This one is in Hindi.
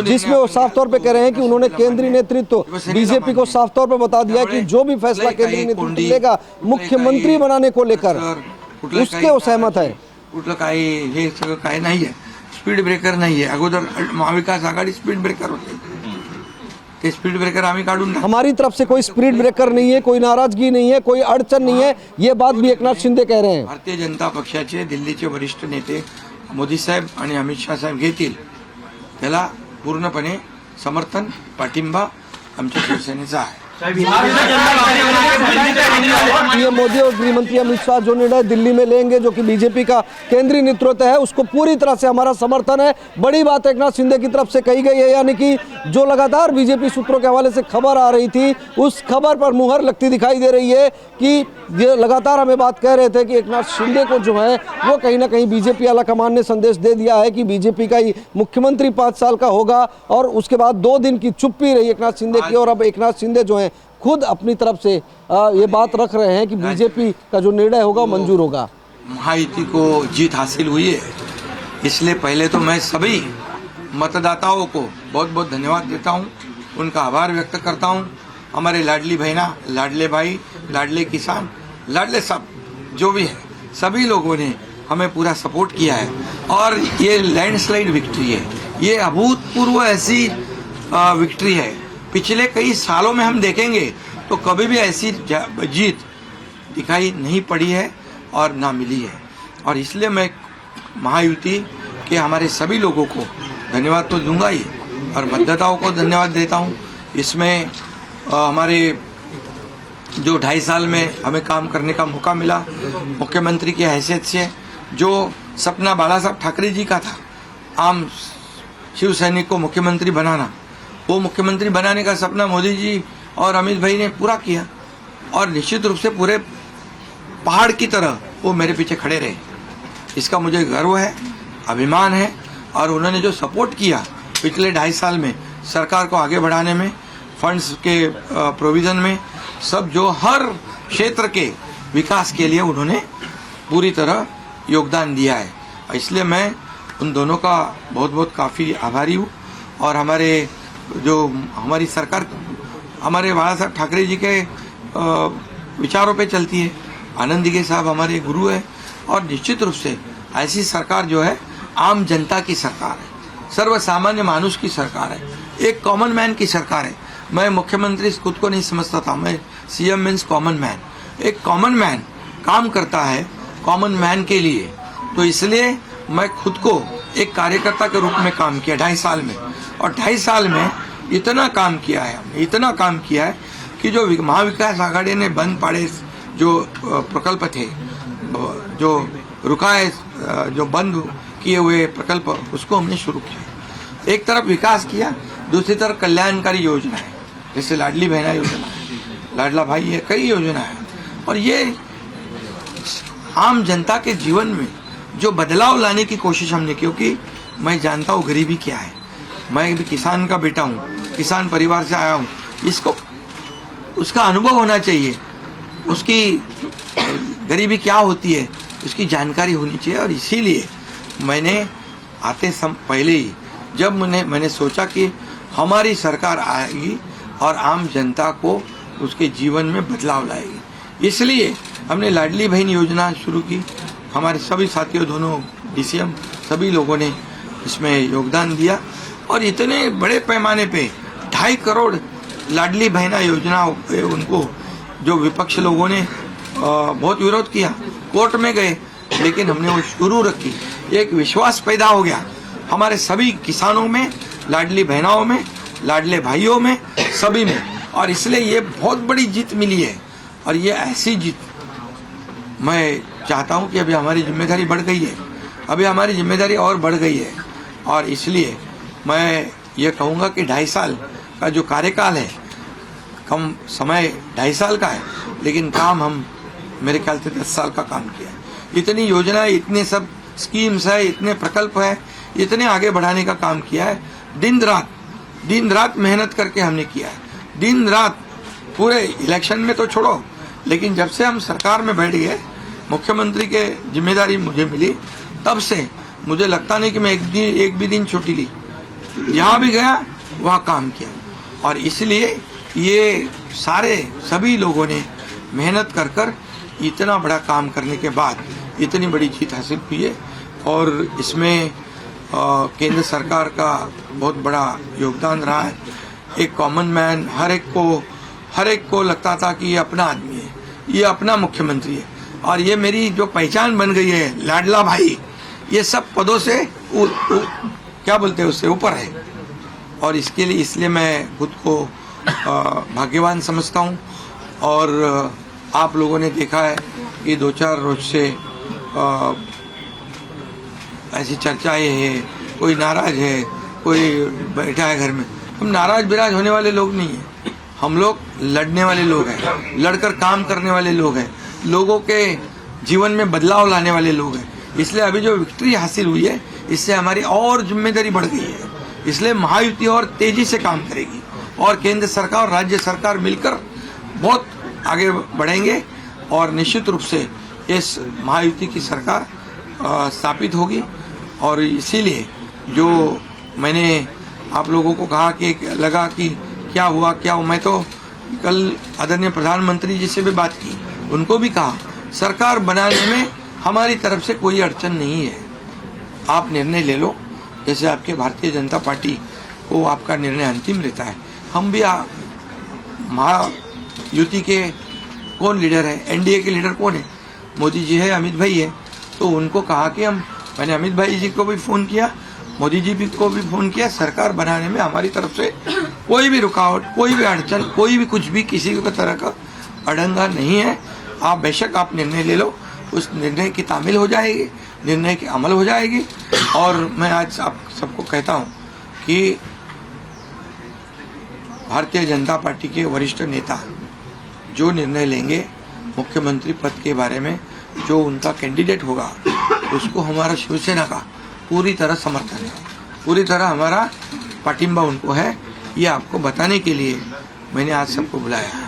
जिसमें वो साफ तौर पे कह रहे हैं कि उन्होंने केंद्रीय नेतृत्व बीजेपी को साफ तौर पे बता दिया कि जो भी फैसला केंद्रीय नेतृत्व लेगा मुख्यमंत्री बनाने को लेकर उसके वो सहमत है। कुठलं काही हे सगळं काही नाही आहे, स्पीड ब्रेकर नाही आहे। अगोदर महाविकास आघाडी स्पीड ब्रेकर होते, ते स्पीड ब्रेकर आम्ही काढून टाकले। हमारी तरफ से कोई स्पीड ब्रेकर नहीं है, कोई नाराजगी नहीं है, कोई अड़चन नहीं है, ये बात भी एकनाथ शिंदे कह रहे हैं। भारतीय जनता पक्षाचे दिल्लीचे वरिष्ठ नेते मोदी साहेब आणि अमित शाह साहेब घेतील त्याला पूर्णपणे समर्थन पाठिंबा आमच्या शिवसेनेचा आहे। पीएम मोदी और गृह मंत्री अमित शाह जो निर्णय दिल्ली में लेंगे, जो कि बीजेपी का केंद्रीय नेतृत्व है, उसको पूरी तरह से हमारा समर्थन है। बड़ी बात एकनाथ शिंदे की तरफ से कही गई है, यानी कि जो लगातार बीजेपी सूत्रों के हवाले से खबर आ रही थी, उस खबर पर मुहर लगती दिखाई दे रही है कि ये लगातार हमें बात कह रहे थे कि एकनाथ शिंदे को जो है वो कहीं ना कहीं बीजेपी आला कमान ने संदेश दे दिया है कि बीजेपी का ही मुख्यमंत्री 5 साल का होगा। और उसके बाद 2 दिन की चुप्पी रही एकनाथ शिंदे की, और अब एकनाथ शिंदे जो है खुद अपनी तरफ से ये बात रख रहे हैं कि बीजेपी का जो निर्णय होगा मंजूर होगा। महायुति को जीत हासिल हुई है, इसलिए पहले तो मैं सभी मतदाताओं को बहुत बहुत धन्यवाद देता हूं, उनका आभार व्यक्त करता हूं। हमारे लाडली बहना, लाडले भाई, लाडले किसान, लाडले सब जो भी है, सभी लोगों ने हमें पूरा सपोर्ट किया है और ये लैंडस्लाइड विक्ट्री है, ये अभूतपूर्व ऐसी विक्ट्री है। पिछले कई सालों में हम देखेंगे तो कभी भी ऐसी जीत दिखाई नहीं पड़ी है और ना मिली है। और इसलिए मैं महायुति के हमारे सभी लोगों को धन्यवाद तो दूंगा ही और मतदाताओं को धन्यवाद देता हूं। इसमें हमारे जो 2.5 साल में हमें काम करने का मौका मिला मुख्यमंत्री की हैसियत से, जो सपना बाला साहब ठाकरे जी का था आम शिव सैनिक को मुख्यमंत्री बनाना, वो मुख्यमंत्री बनाने का सपना मोदी जी और अमित भाई ने पूरा किया और निश्चित रूप से पूरे पहाड़ की तरह वो मेरे पीछे खड़े रहे। इसका मुझे गर्व है, अभिमान है। और उन्होंने जो सपोर्ट किया पिछले 2.5 साल में सरकार को आगे बढ़ाने में, फंड्स के प्रोविज़न में, सब जो हर क्षेत्र के विकास के लिए उन्होंने पूरी तरह योगदान दिया है। इसलिए मैं उन दोनों का बहुत बहुत काफ़ी आभारी हूँ। और हमारी सरकार हमारे बाला साहब ठाकरे जी के विचारों पे चलती है। आनंद दिघे साहब हमारे गुरु है और निश्चित रूप से ऐसी सरकार जो है आम जनता की सरकार है, सर्वसामान्य मानुष की सरकार है, एक कॉमन मैन की सरकार है। मैं मुख्यमंत्री खुद को नहीं समझता था, मैं सीएम मीन्स कॉमन मैन। एक कॉमन मैन काम करता है कॉमन मैन के लिए, तो इसलिए मैं खुद को एक कार्यकर्ता के रूप में काम किया 2.5 साल में। और 2.5 साल में इतना काम किया है, हमने इतना काम किया है कि जो महाविकास आघाड़ी ने बंद पड़े जो प्रकल्प थे, जो रुकाए, जो बंद किए हुए प्रकल्प, उसको हमने शुरू किया। एक तरफ विकास किया, दूसरी तरफ कल्याणकारी योजना है, जैसे लाडली बहना योजना है, लाडला भाई है, कई योजना है। और ये आम जनता के जीवन में जो बदलाव लाने की कोशिश हमने, क्योंकि मैं जानता हूँ गरीबी क्या है, मैं भी किसान का बेटा हूँ, किसान परिवार से आया हूँ, इसको उसका अनुभव होना चाहिए, उसकी गरीबी क्या होती है उसकी जानकारी होनी चाहिए। और इसीलिए मैंने आते पहले ही जब मैंने सोचा कि हमारी सरकार आएगी और आम जनता को उसके जीवन में बदलाव लाएगी, इसलिए हमने लाडली बहन योजना शुरू की। हमारे सभी साथियों, दोनों डीसीएम, सभी लोगों ने इसमें योगदान दिया और इतने बड़े पैमाने पे 2.5 करोड़ लाडली बहना योजना उनको जो विपक्ष लोगों ने बहुत विरोध किया, कोर्ट में गए, लेकिन हमने वो शुरू रखी। एक विश्वास पैदा हो गया हमारे सभी किसानों में, लाडली बहनाओं में, लाडले भाइयों में, सभी में। और इसलिए ये बहुत बड़ी जीत मिली है। और ये ऐसी जीत मैं चाहता हूँ कि अभी हमारी जिम्मेदारी बढ़ गई है, अभी हमारी जिम्मेदारी और बढ़ गई है। और इसलिए मैं ये कहूँगा कि 2.5 साल का जो कार्यकाल है, कम समय 2.5 साल का है, लेकिन काम हम मेरे ख्याल से 10 साल का काम किया है। इतनी योजना, इतने सब स्कीम्स है, इतने प्रकल्प है, इतने आगे बढ़ाने का काम किया है। दिन रात मेहनत करके हमने किया है, दिन रात। पूरे इलेक्शन में तो छोड़ो, लेकिन जब से हम सरकार में बैठ गए, मुख्यमंत्री के जिम्मेदारी मुझे मिली, तब से मुझे लगता नहीं कि मैं एक भी दिन छुट्टी ली। जहाँ भी गया वहाँ काम किया। और इसलिए ये सभी लोगों ने मेहनत कर कर इतना बड़ा काम करने के बाद इतनी बड़ी जीत हासिल हुई है। और इसमें केंद्र सरकार का बहुत बड़ा योगदान रहा है। एक कॉमन मैन हर एक को लगता था कि ये अपना आदमी है, ये अपना मुख्यमंत्री है, और ये मेरी जो पहचान बन गई है लाडला भाई, ये सब पदों से क्या बोलते हैं उससे ऊपर है। और इसलिए मैं खुद को भाग्यवान समझता हूँ। और आप लोगों ने देखा है कि 2-4 रोज से ऐसी चर्चाएं हैं, कोई नाराज है, कोई बैठा है घर में। हम नाराज बिराज होने वाले लोग नहीं हैं, हम लोग लड़ने वाले लोग हैं, लड़कर काम करने वाले लोग हैं, लोगों के जीवन में बदलाव लाने वाले लोग हैं। इसलिए अभी जो विक्ट्री हासिल हुई है, इससे हमारी और जिम्मेदारी बढ़ गई है। इसलिए महायुति और तेजी से काम करेगी और केंद्र सरकार और राज्य सरकार मिलकर बहुत आगे बढ़ेंगे और निश्चित रूप से इस महायुति की सरकार स्थापित होगी। और इसीलिए जो मैंने आप लोगों को कहा कि लगा कि क्या हुआ, मैं तो कल आदरणीय प्रधानमंत्री जी से भी बात की, उनको भी कहा सरकार बनाने में हमारी तरफ से कोई अड़चन नहीं है, आप निर्णय ले लो। जैसे आपके भारतीय जनता पार्टी को आपका निर्णय अंतिम रहता है, हम भी महायुति के कौन लीडर है, एनडीए के लीडर कौन है, मोदी जी है, अमित भाई है। तो उनको कहा कि मैंने अमित भाई जी को भी फ़ोन किया, मोदी जी को भी फ़ोन किया, सरकार बनाने में हमारी तरफ से कोई भी रुकावट, कोई भी अड़चन, कोई भी कुछ भी किसी भी तरह का अड़ंगा नहीं है। आप बेशक आप निर्णय ले लो, उस निर्णय की तामील हो जाएगी, निर्णय की अमल हो जाएगी। और मैं आज आप सबको कहता हूँ कि भारतीय जनता पार्टी के वरिष्ठ नेता जो निर्णय लेंगे मुख्यमंत्री पद के बारे में, जो उनका कैंडिडेट होगा, उसको हमारा शिवसेना का पूरी तरह समर्थन है, पूरी तरह हमारा पाटिंबा उनको है। ये आपको बताने के लिए मैंने आज सबको बुलाया है।